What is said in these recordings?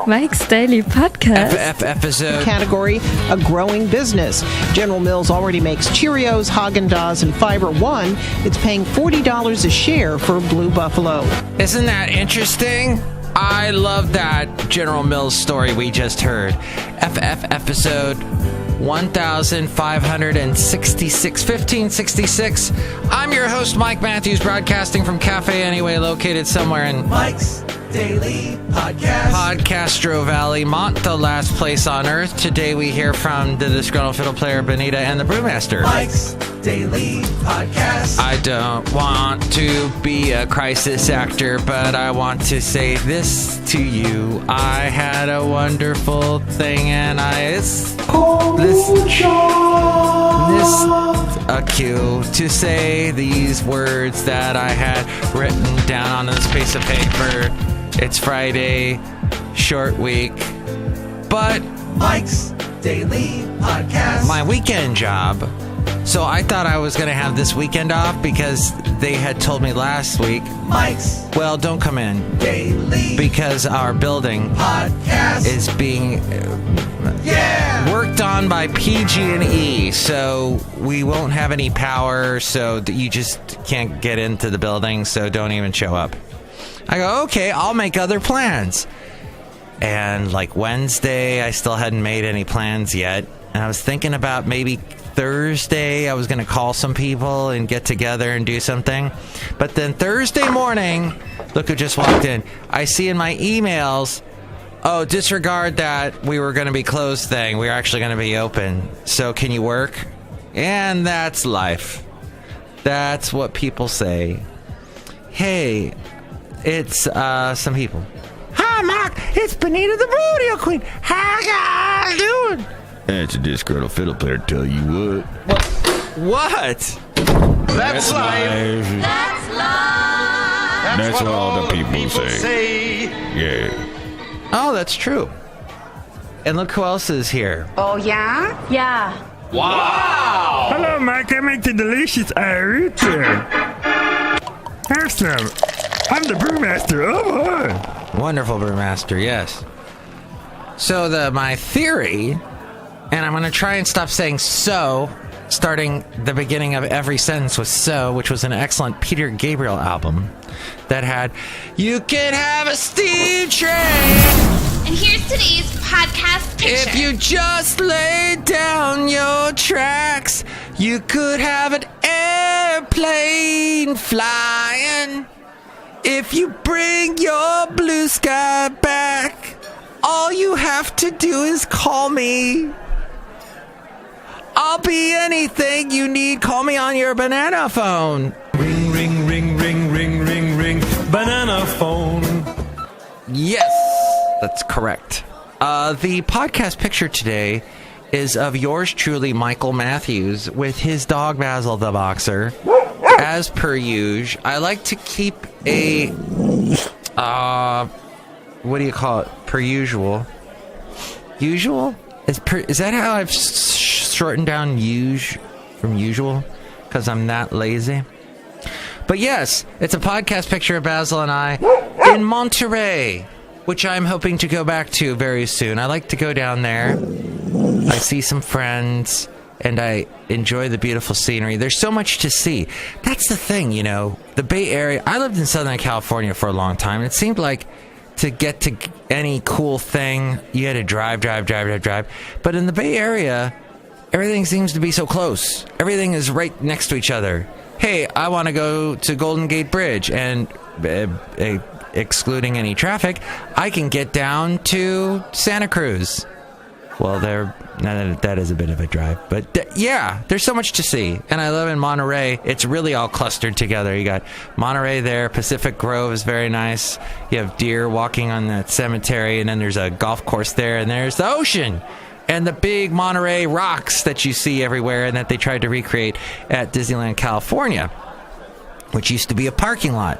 Mike's Daily Podcast. Episode. Category, a growing business. General Mills already makes Cheerios, Haagen-Dazs, and Fiber One. It's paying $40 a share for Blue Buffalo. Isn't that interesting? I love that General Mills story we just heard. Episode 1566. I'm your host, Mike Matthews, broadcasting from Café Anyway, located somewhere in Mike's Daily Podcast. Podcastro Valley, Mont, the last place on earth. Today we hear from the Disgruntled Fiddle Player, Benita, and the Brewmaster. Mike's Daily Podcast. I don't want to be a crisis actor, but I want to say this to you. I had a wonderful thing, and this a cue to say these words that I had written down on this piece of paper. It's Friday, short week, but Mike's Daily Podcast. My weekend job. So I thought I was going to have this weekend off because they had told me last week, Mike's well, don't come in Daily because our building Podcast is being worked on by PG&E, so we won't have any power, so you just can't get into the building, so don't even show up. I go, okay, I'll make other plans. And like Wednesday, I still hadn't made any plans yet, and I was thinking about maybe Thursday I was going to call some people and get together and do something. But then Thursday morning, look who just walked in. I see in my emails, oh, disregard that we were going to be closed thing. We're actually going to be open. So can you work? And that's life. That's what people say. Hey, it's some people. Hi, Mark. It's Benita the Rodeo Queen. How you doing? That's a disgruntled fiddle player, tell you what. What? That's life. That's life. That's what all the people say. Yeah. Oh, that's true. And look who else is here. Oh, yeah? Yeah. Wow! Hello, Mike. I make the delicious Irish. Have some. I'm the Brewmaster. Oh, Wonderful Brewmaster, yes. So my theory, and I'm going to try and stop saying so, starting the beginning of every sentence with so, which was an excellent Peter Gabriel album that had, you can have a steam train. And here's today's podcast picture. If you just lay down your tracks, you could have an airplane flying. If you bring your blue sky back, all you have to do is call me. I'll be anything you need. Call me on your banana phone. Ring, ring, ring, ring, ring, ring, ring. Banana phone. Yes, that's correct. The podcast picture today is of yours truly, Michael Matthews, with his dog Basil the Boxer. As per usual, I like to keep a, what do you call it? Per usual? Usual? Is that how I've shortened down from usual? Because I'm that lazy? But yes, it's a podcast picture of Basil and I in Monterey, which I'm hoping to go back to very soon. I like to go down there. I see some friends, and I enjoy the beautiful scenery. There's so much to see. That's the thing, the Bay Area. I lived in Southern California for a long time, and it seemed like to get to any cool thing, you had to drive. But in the Bay Area, everything seems to be so close. Everything is right next to each other. Hey, I want to go to Golden Gate Bridge, and excluding any traffic, I can get down to Santa Cruz. Well, that is a bit of a drive, but there's so much to see. And I live in Monterey. It's really all clustered together. You got Monterey there. Pacific Grove is very nice. You have deer walking on that cemetery, and then there's a golf course there, and there's the ocean and the big Monterey rocks that you see everywhere and that they tried to recreate at Disneyland, California, which used to be a parking lot,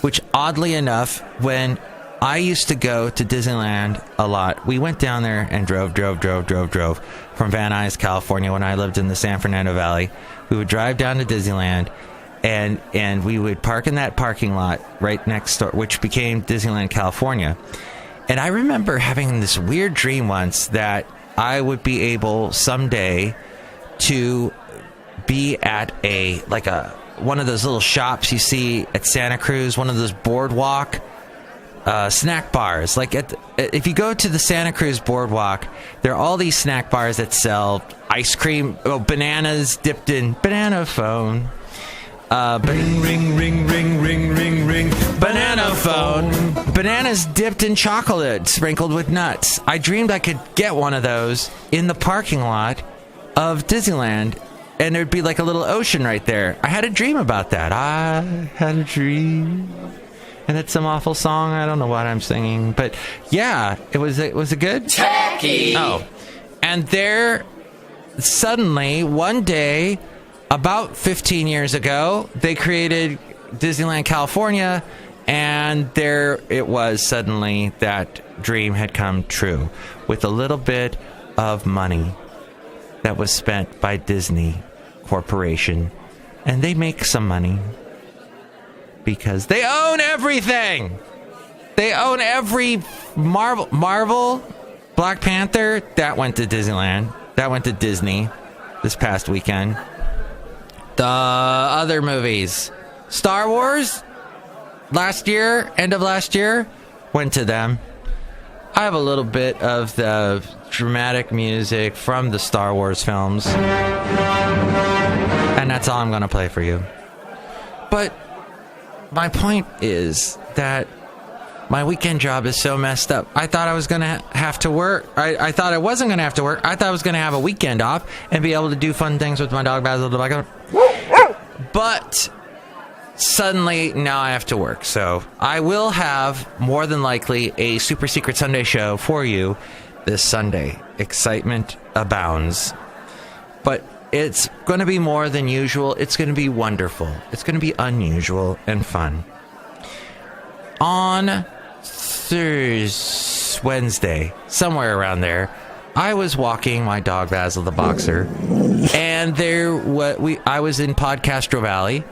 which oddly enough, when I used to go to Disneyland a lot. We went down there and drove from Van Nuys, California, when I lived in the San Fernando Valley. We would drive down to Disneyland, and we would park in that parking lot right next door, which became Disneyland, California. And I remember having this weird dream once that I would be able someday to be at one of those little shops you see at Santa Cruz, one of those boardwalk snack bars. Like if you go to the Santa Cruz boardwalk, there are all these snack bars that sell ice cream, bananas dipped in banana phone. Ring, ring, ring, ring, ring, ring, ring. Banana phone. Bananas dipped in chocolate, sprinkled with nuts. I dreamed I could get one of those in the parking lot of Disneyland, and there'd be like a little ocean right there. I had a dream about that. I had a dream. And it's some awful song. I don't know what I'm singing, but yeah, it was a good tacky. Oh, and there, suddenly one day, about 15 years ago, they created Disneyland California, and there it was. Suddenly, that dream had come true with a little bit of money that was spent by Disney Corporation, and they make some money. Because they own everything. They own every Marvel, Black Panther, that went to Disneyland. That went to Disney this past weekend. The other movies. Star Wars, end of last year, went to them. I have a little bit of the dramatic music from the Star Wars films. And that's all I'm going to play for you. But my point is that my weekend job is so messed up. I thought I was going to have to work. I thought I wasn't going to have to work. I thought I was going to have a weekend off and be able to do fun things with my dog, Basil. But suddenly, now I have to work. So I will have, more than likely, a super secret Sunday show for you this Sunday. Excitement abounds. But it's going to be more than usual. It's going to be wonderful. It's going to be unusual and fun. On Wednesday, somewhere around there, I was walking my dog Basil the Boxer, and I was in Podcastro Valley,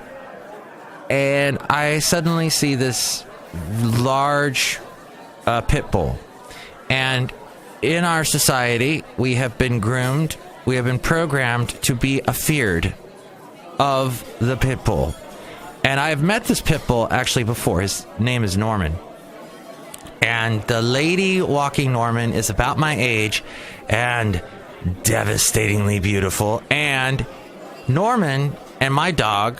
and I suddenly see this large pit bull. And in our society, we have been groomed. We have been programmed to be afeared of the pit bull. And I have met this pit bull actually before. His name is Norman. And the lady walking Norman is about my age and devastatingly beautiful. And Norman and my dog,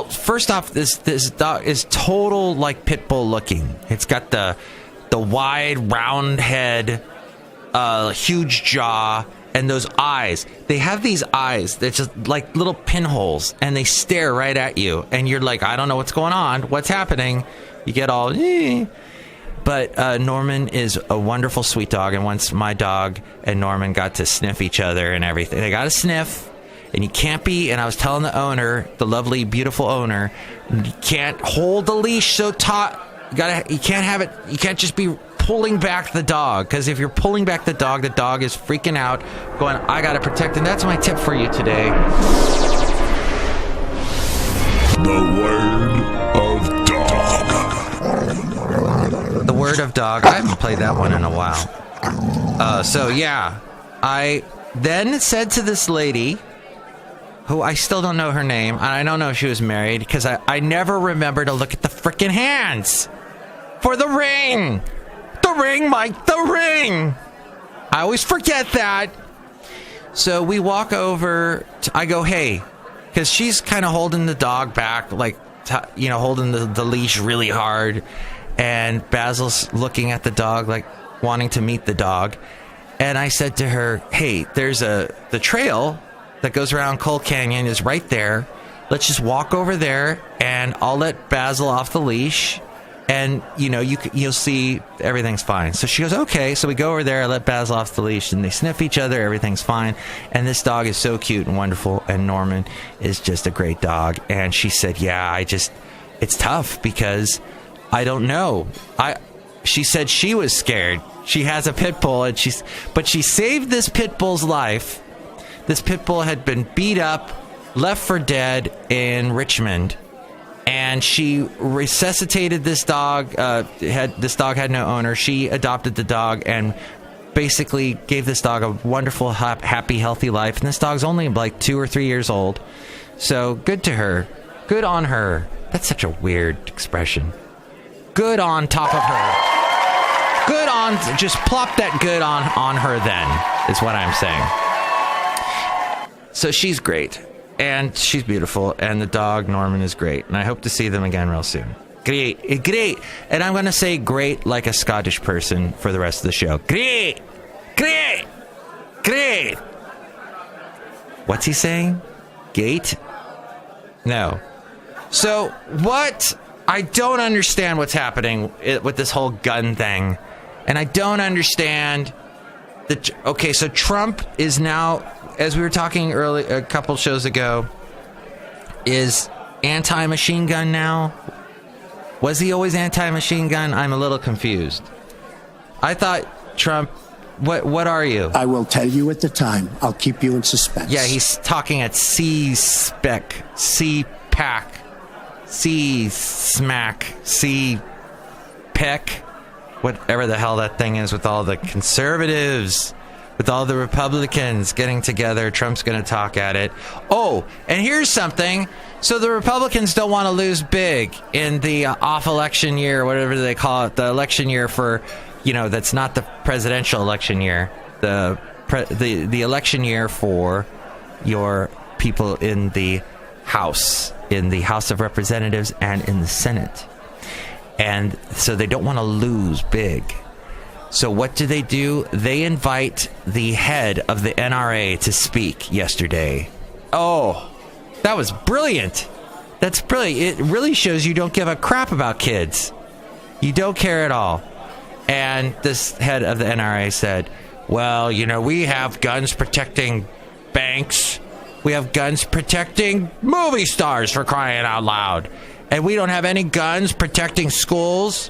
first off, this dog is total like pit bull looking. It's got the wide round head, huge jaw, and those eyes. They have these eyes that's just like little pinholes, and they stare right at you, and you're like, I don't know what's going on, what's happening. You get all but Norman is a wonderful sweet dog, and once my dog and Norman got to sniff each other and everything. They got to sniff, and you can't be, and I was telling the owner, the lovely beautiful owner, you can't hold the leash so taut. You can't have it, you can't just be pulling back the dog, because if you're pulling back the dog is freaking out, going, I gotta protect him. That's my tip for you today. The word of dog. The word of dog. I haven't played that one in a while. So yeah, I then said to this lady, who I still don't know her name, and I don't know if she was married, because I never remember to look at the freaking hands for the ring. The ring, Mike, the ring. I always forget that. So we walk over. I go, hey, because she's kind of holding the dog back, like, holding the leash really hard. And Basil's looking at the dog, like, wanting to meet the dog. And I said to her, hey, there's the trail that goes around Coal Canyon is right there. Let's just walk over there, and I'll let Basil off the leash. And, you'll see everything's fine. So she goes, okay. So we go over there, I let Basil off the leash, and they sniff each other. Everything's fine. And this dog is so cute and wonderful. And Norman is just a great dog. And she said, yeah, it's tough because I don't know. She said she was scared. She has a pit bull, but she saved this pit bull's life. This pit bull had been beat up, left for dead in Richmond. and she resuscitated this dog. This dog had no owner. She adopted the dog and basically gave this dog a wonderful, happy, healthy life. And this dog's only like 2 or 3 years old. So good to her. Good on her. That's such a weird expression. Good on top of her. Good on, just plop that good on her then, is what I'm saying. So she's great. And she's beautiful. And the dog, Norman, is great. And I hope to see them again real soon. Great. Great. And I'm going to say great like a Scottish person for the rest of the show. Great. Great. Great. What's he saying? Gate? No. So what? I don't understand what's happening with this whole gun thing. And I don't understand okay, so Trump is now, as we were talking a couple shows ago, is anti-machine gun now. Was he always anti-machine gun? I'm a little confused. I thought Trump, what are you? I will tell you at the time. I'll keep you in suspense. Yeah, he's talking at C-Spec, C-Pac, C-Smack, C-Peck, whatever the hell that thing is, with all the conservatives, with all the Republicans getting together. Trump's going to talk at it. Oh, and here's something. So the Republicans don't want to lose big in the off-election year, whatever they call it, the election year for, that's not the presidential election year, the election year for your people in the House of Representatives and in the Senate. And so they don't want to lose big. So what do? They invite the head of the NRA to speak yesterday. Oh, that was brilliant. That's brilliant. It really shows you don't give a crap about kids. You don't care at all. And this head of the NRA said, well, we have guns protecting banks. We have guns protecting movie stars, for crying out loud. And we don't have any guns protecting schools.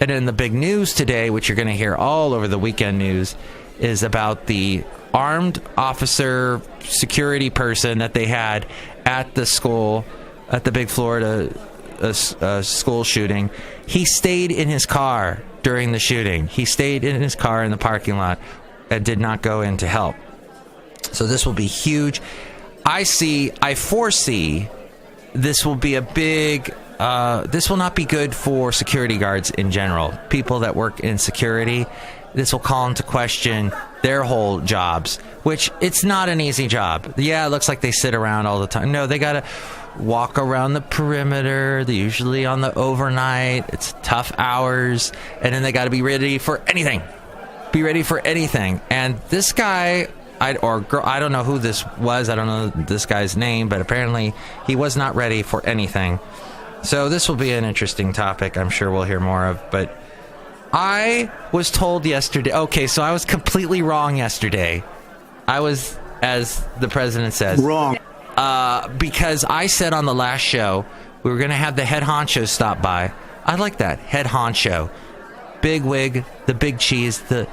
And in the big news today, which you're going to hear all over the weekend news, is about the armed officer security person that they had at the school, at the big Florida school shooting. He stayed in his car during the shooting. He stayed in his car in the parking lot and did not go in to help. So this will be huge. I foresee this will be a big... this will not be good for security guards in general. People that work in security, this will call into question their whole jobs, which it's not an easy job. Yeah, it looks like they sit around all the time. No, they got to walk around the perimeter. They're usually on the overnight. It's tough hours. And then they got to be ready for anything. Be ready for anything. And this guy... girl, I don't know who this was. I don't know this guy's name, but apparently he was not ready for anything. So this will be an interesting topic. I'm sure we'll hear more of. But I was told yesterday. Okay, so I was completely wrong yesterday. I was, as the president says, wrong. Because I said on the last show we were going to have the head honcho stop by. I like that, head honcho, big wig, the big cheese, the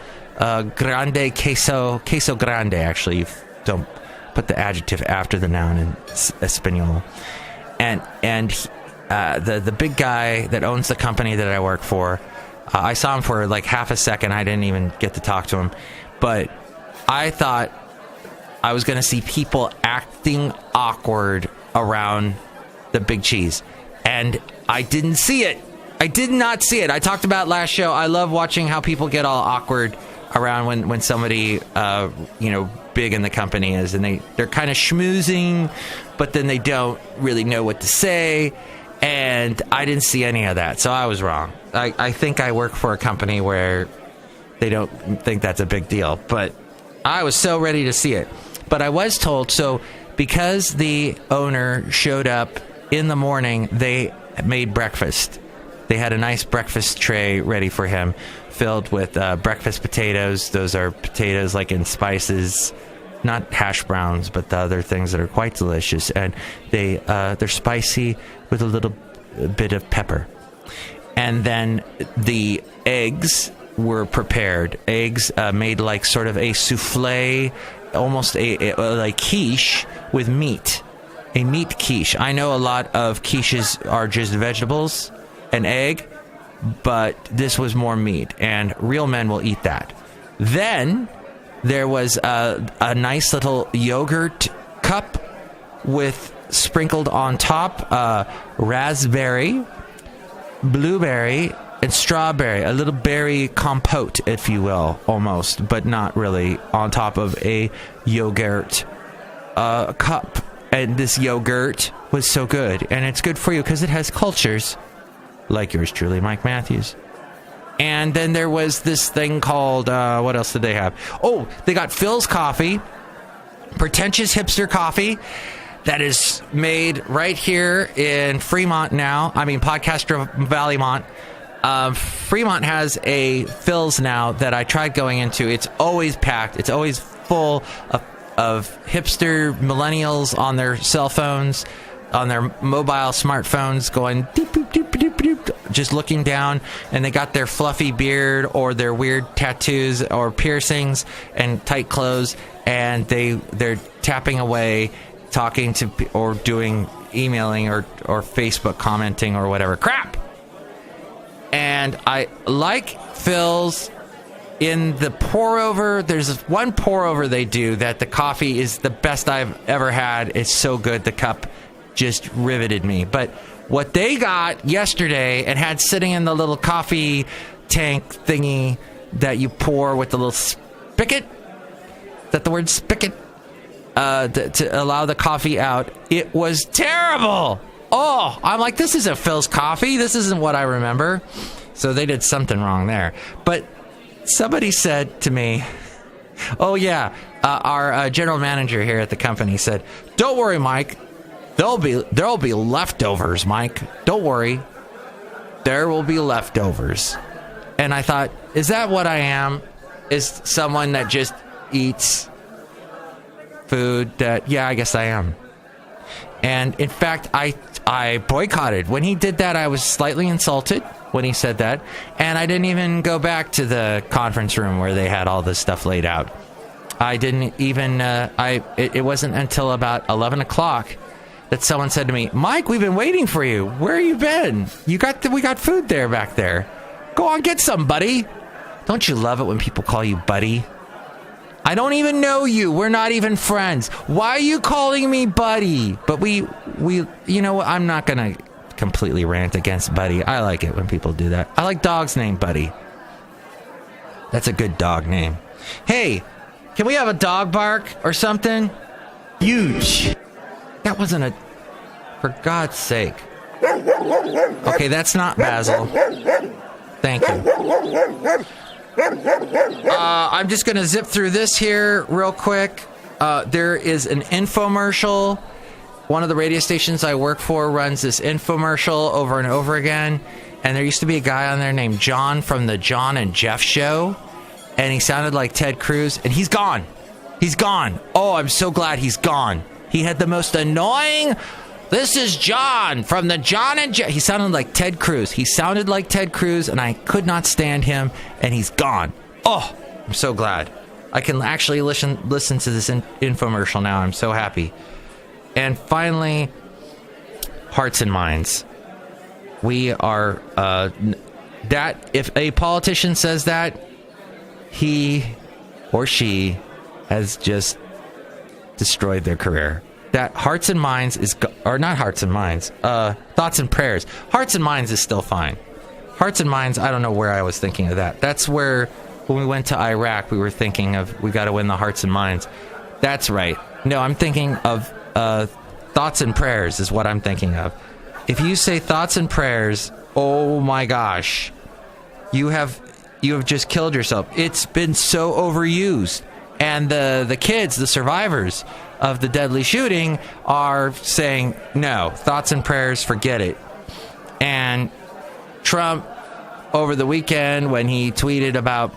grande queso grande. Actually, you don't put the adjective after the noun in Espanol. And the big guy that owns the company that I work for, I saw him for like half a second. I didn't even get to talk to him, but I thought I was going to see people acting awkward around the big cheese, and I didn't see it. I did not see it. I talked about last show. I love watching how people get all awkward around when somebody big in the company is, and they're kind of schmoozing, but then they don't really know what to say. And I didn't see any of that, so I was wrong. I think I work for a company where they don't think that's a big deal, but I was so ready to see it. But I was told, so because the owner showed up in the morning, they made breakfast. They had a nice breakfast tray ready for him, filled with breakfast potatoes. Those are potatoes like in spices, not hash browns, but the other things that are quite delicious. And they're spicy with a little bit of pepper. And then the eggs were prepared. Eggs made like sort of a souffle, almost a like quiche with meat. a meat quiche. I know a lot of quiches are just vegetables and egg, but this was more meat, and real men will eat that. Then there was a nice little yogurt cup with sprinkled on top raspberry, blueberry, and strawberry, a little berry compote, if you will, almost, but not really, on top of a yogurt cup. And this yogurt was so good, and it's good for you because it has cultures, like yours truly, Mike Matthews. And then there was this thing called, what else did they have? Oh, they got Phil's coffee, pretentious hipster coffee, that is made right here in Fremont now. I mean, Podcaster Valleymont. Fremont has a Phil's now that I tried going into. It's always packed. It's always full of hipster millennials on their cell phones, on their mobile smartphones, going doop, doop, doop, doop, doop, just looking down, and they got their fluffy beard or their weird tattoos or piercings and tight clothes, and they're tapping away, talking to or doing emailing or Facebook commenting or whatever crap. And I like Phil's in the pour over. There's one pour over they do that the coffee is the best I've ever had. It's so good. The cup just riveted me. But what they got yesterday and had sitting in the little coffee tank thingy that you pour with the little spigot, is that the word spigot? To allow the coffee out, it was terrible. Oh, I'm like, this isn't Phil's coffee. This isn't what I remember. So they did something wrong there. But somebody said to me, oh yeah, our general manager here at the company said, don't worry, Mike. There'll be leftovers, Mike. Don't worry. There will be leftovers. And I thought, is that what I am? Is someone that just eats food that, yeah, I guess I am. And in fact, I boycotted. When he did that, I was slightly insulted when he said that. And I didn't even go back to the conference room where they had all this stuff laid out. I didn't even, it wasn't until about 11 o'clock that someone said to me, Mike, we've been waiting for you. Where you been? We got food there back there. Go on, get some, buddy. Don't you love it when people call you buddy? I don't even know you. We're not even friends. Why are you calling me buddy? But we, you know what? I'm not going to completely rant against Buddy. I like it when people do that. I like dogs named Buddy. That's a good dog name. Hey, can we have a dog bark or something? Huge. That wasn't a... For God's sake. Okay, that's not Basil. Thank you. I'm just going to zip through this here real quick. There is an infomercial. One of the radio stations I work for runs this infomercial over and over again. And there used to be a guy on there named John from the John and Jeff show. And he sounded like Ted Cruz. And he's gone. He's gone. Oh, I'm so glad he's gone. He had the most annoying... This is John from the John and Jeff. He sounded like Ted Cruz. He sounded like Ted Cruz, and I could not stand him, and he's gone. Oh, I'm so glad. I can actually listen to this infomercial now. I'm so happy. And finally, Hearts and Minds. We are, that, if a politician says that, he or she has just destroyed their career. That Hearts and Minds is, or not Hearts and Minds, Thoughts and Prayers. Hearts and Minds is still fine. Hearts and Minds, I don't know where I was thinking of that. That's where, when we went to Iraq, we were thinking of, we got to win the Hearts and Minds. That's right. No, I'm thinking of Thoughts and Prayers is what I'm thinking of. If you say Thoughts and Prayers, oh my gosh, you have just killed yourself. It's been so overused. And the kids, the survivors of the deadly shooting, are saying, no, Thoughts and Prayers, forget it. And Trump, over the weekend, when he tweeted about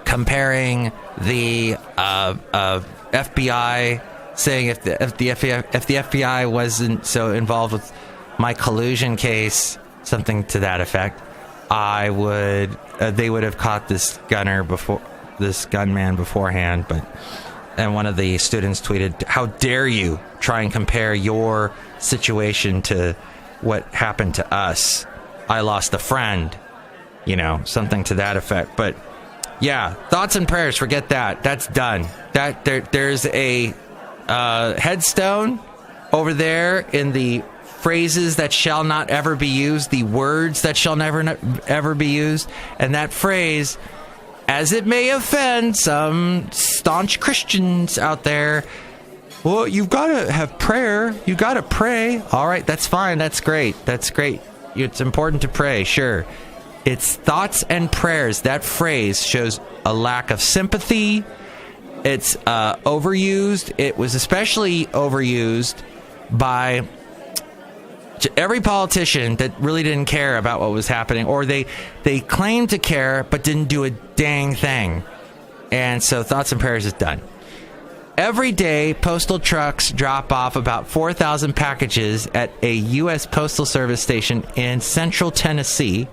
comparing the FBI, saying if the FBI wasn't so involved with my collusion case, something to that effect, they would have caught this gunman beforehand, but and one of the students tweeted, "How dare you try and compare your situation to what happened to us? I lost a friend," something to that effect. But yeah, thoughts and prayers, forget that. That's done. There's a headstone over there in the phrases that shall not ever be used, the words that shall never ever be used, and that phrase, as it may offend some staunch Christians out there, well, you've got to have prayer. You got to pray. All right, that's fine. That's great. It's important to pray, sure. It's thoughts and prayers. That phrase shows a lack of sympathy. It's overused. It was especially overused by every politician that really didn't care about what was happening, or they claimed to care but didn't do a dang thing. And so thoughts and prayers is done. Every day, postal trucks drop off about 4,000 packages at a U.S. Postal Service station in central Tennessee,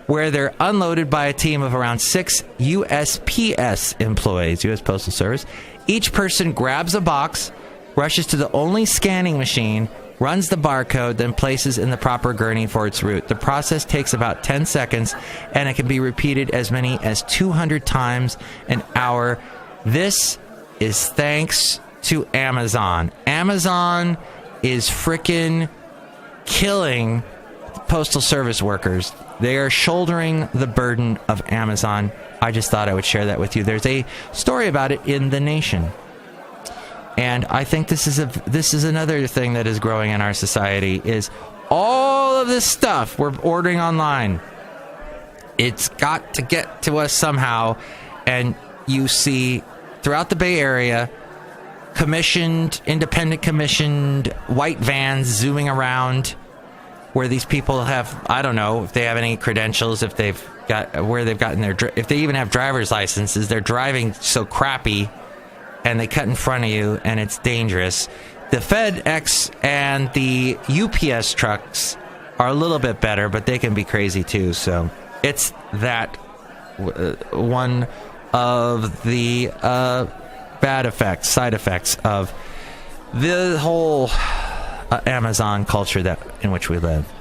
where they're unloaded by a team of around 6 USPS employees, U.S. Postal Service. Each person grabs a box, rushes to the only scanning machine, runs the barcode, then places in the proper gurney for its route. The process takes about 10 seconds, and it can be repeated as many as 200 times an hour. This is thanks to Amazon. Amazon is frickin' killing postal service workers. They are shouldering the burden of Amazon. I just thought I would share that with you. There's a story about it in The Nation. And I think this is another thing that is growing in our society, is all of this stuff we're ordering online. It's got to get to us somehow. And you see throughout the Bay Area, independent commissioned white vans zooming around, where these people have, I don't know if they have any credentials, if they even have driver's licenses. They're driving so crappy, and they cut in front of you, and it's dangerous. The FedEx and the UPS trucks are a little bit better, but they can be crazy too. So it's that one of the side effects of the whole Amazon culture in which we live.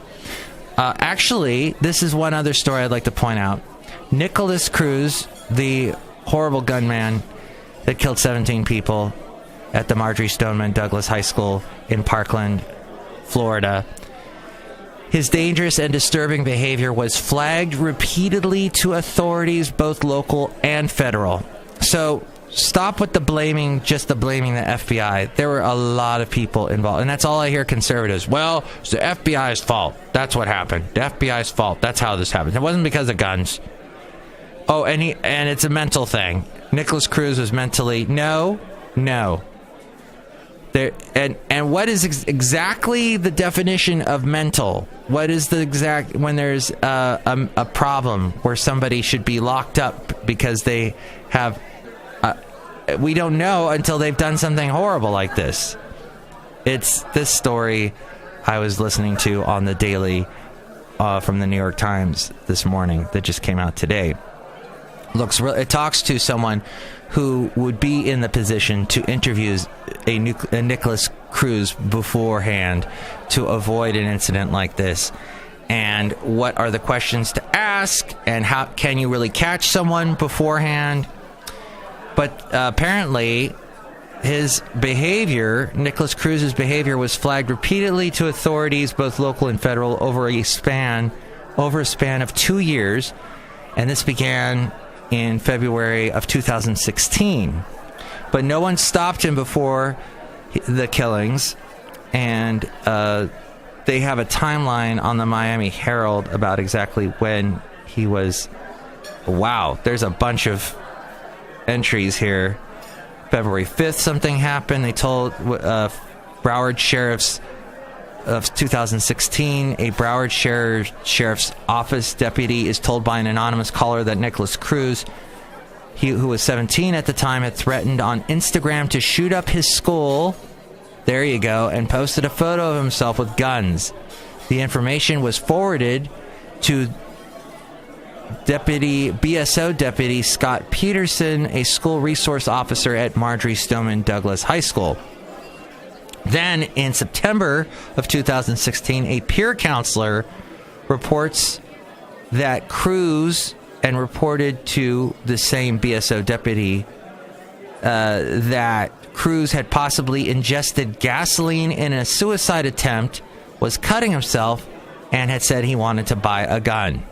Actually, this is one other story I'd like to point out. Nicholas Cruz, the horrible gunman that killed 17 people at the Marjorie Stoneman Douglas High School in Parkland, Florida. His dangerous and disturbing behavior was flagged repeatedly to authorities, both local and federal. So stop with the blaming the FBI. There were a lot of people involved, and that's all I hear conservatives. Well, it's the FBI's fault. That's what happened. The FBI's fault. That's how this happened. It wasn't because of guns. Oh, and it's a mental thing. Nicholas Cruz was mentally... No. There, and what is exactly the definition of mental? What is the exact... When there's a problem where somebody should be locked up because they have... we don't know until they've done something horrible like this. It's this story I was listening to on the Daily from the New York Times this morning that just came out today. It talks to someone who would be in the position to interview a Nicholas Cruz beforehand to avoid an incident like this. And what are the questions to ask, and how can you really catch someone beforehand? But apparently, his behavior, Nicholas Cruz's behavior, was flagged repeatedly to authorities, both local and federal, over a span of 2 years. And this began in February of 2016. But no one stopped him before the killings. And they have a timeline on the Miami Herald about exactly when he was... Wow, there's a bunch of entries here. February 5th, something happened. They told Broward Sheriff's of 2016, a Broward Sheriff's Office deputy is told by an anonymous caller that Nicholas Cruz, who was 17 at the time, had threatened on Instagram to shoot up his school. There you go. And posted a photo of himself with guns. The information was forwarded to BSO deputy Scott Peterson, a school resource officer at Marjorie Stoneman Douglas High School. Then, in September of 2016, a peer counselor reports that Cruz, and reported to the same BSO deputy that Cruz had possibly ingested gasoline in a suicide attempt, was cutting himself, and had said he wanted to buy a gun.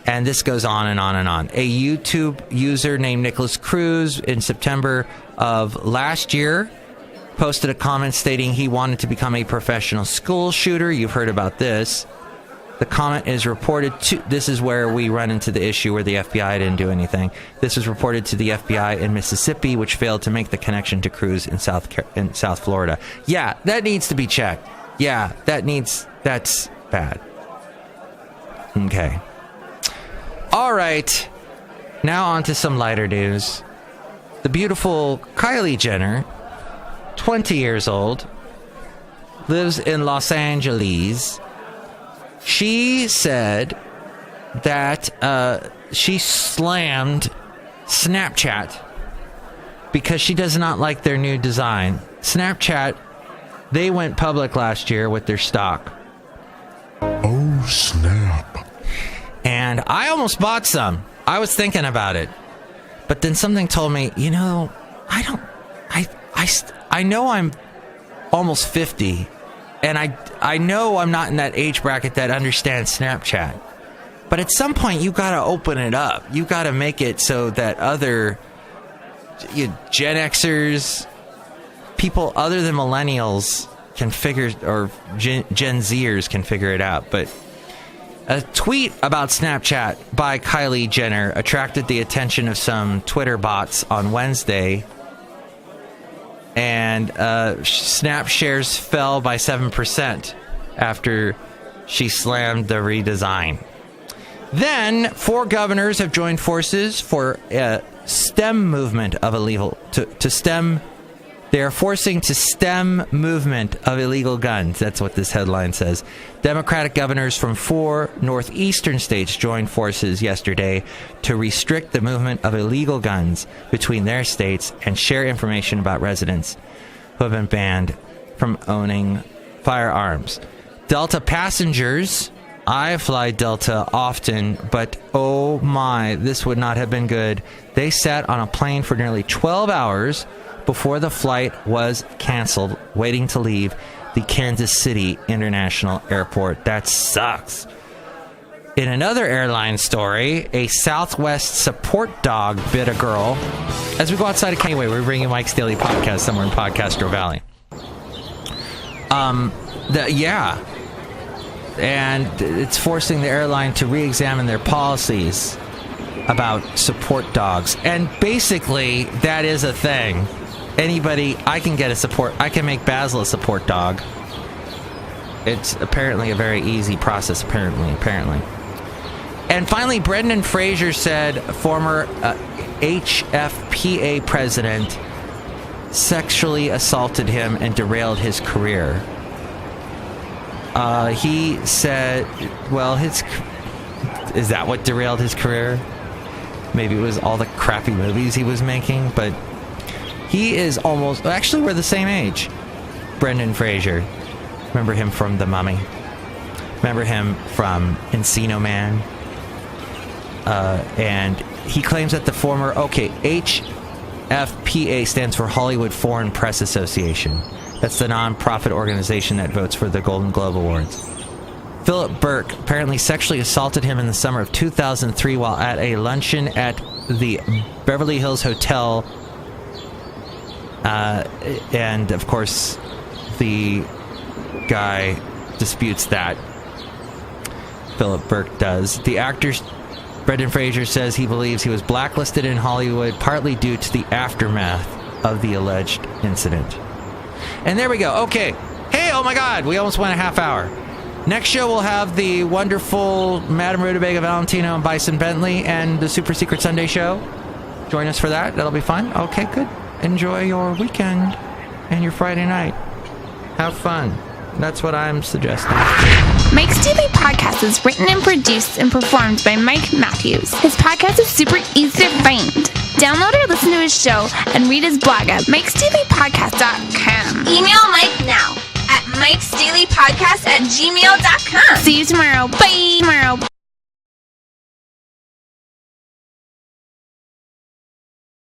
And this goes on and on and on. A YouTube user named Nicholas Cruz in September of last year posted a comment stating he wanted to become a professional school shooter. You've heard about this. The comment is reported to... This is where we run into the issue where the FBI didn't do anything. This was reported to the FBI in Mississippi, which failed to make the connection to Cruz in South Florida. Yeah, that needs to be checked. Yeah, that's bad. Okay. All right. Now on to some lighter news. The beautiful Kylie Jenner, 20 years old, lives in Los Angeles. She said that she slammed Snapchat because she does not like their new design. Snapchat, they went public last year with their stock. Oh, snap. And I almost bought some. I was thinking about it. But then something told me, I know I'm almost 50. And I know I'm not in that age bracket that understands Snapchat. But at some point, you got to open it up. You got to make it so that other Gen Xers, people other than millennials can figure, or Gen Zers can figure it out. But a tweet about Snapchat by Kylie Jenner attracted the attention of some Twitter bots on Wednesday. And Snap shares fell by 7% after she slammed the redesign. Then, 4 governors have joined forces for a stem movement of illegal... To stem... They are forcing to stem movement of illegal guns. That's what this headline says. Democratic governors from 4 northeastern states joined forces yesterday to restrict the movement of illegal guns between their states and share information about residents who have been banned from owning firearms. Delta passengers... I fly Delta often, but oh my, this would not have been good. They sat on a plane for nearly 12 hours before the flight was canceled, waiting to leave the Kansas City International Airport. That sucks. In another airline story, a Southwest support dog bit a girl. As we go outside of Café Anyway, we're bringing Mike's Daily Podcast somewhere in Podcastro Valley. And it's forcing the airline to re-examine their policies about support dogs. And basically, that is a thing. Anybody, I can make Basil a support dog. It's apparently a very easy process, apparently. And finally, Brendan Fraser said former HFPA president sexually assaulted him and derailed his career. He said, is that what derailed his career? Maybe it was all the crappy movies he was making, but he is actually, we're the same age. Brendan Fraser. Remember him from The Mummy? Remember him from Encino Man? And he claims that the former, HFPA stands for Hollywood Foreign Press Association. That's the non-profit organization that votes for the Golden Globe Awards. Philip Burke apparently sexually assaulted him in the summer of 2003 while at a luncheon at the Beverly Hills Hotel. And, of course, the guy disputes that. Philip Burke does. The actor, Brendan Fraser, says he believes he was blacklisted in Hollywood partly due to the aftermath of the alleged incident. And there we go. Okay. Hey, oh my God, we almost went a half hour. Next show, we'll have the wonderful Madame Rootabega, Valentino, and Bison Bentley, and the Super Secret Sunday show. Join us for that. That'll be fun. Okay, good. Enjoy your weekend and your Friday night. Have fun. That's what I'm suggesting. Mike's Daily Podcast is written and produced and performed by Mike Matthews. His podcast is super easy to find. Download or listen to his show and read his blog at mikesdailypodcast.com. Email Mike now at mikesdailypodcast@gmail.com. See you tomorrow. Bye.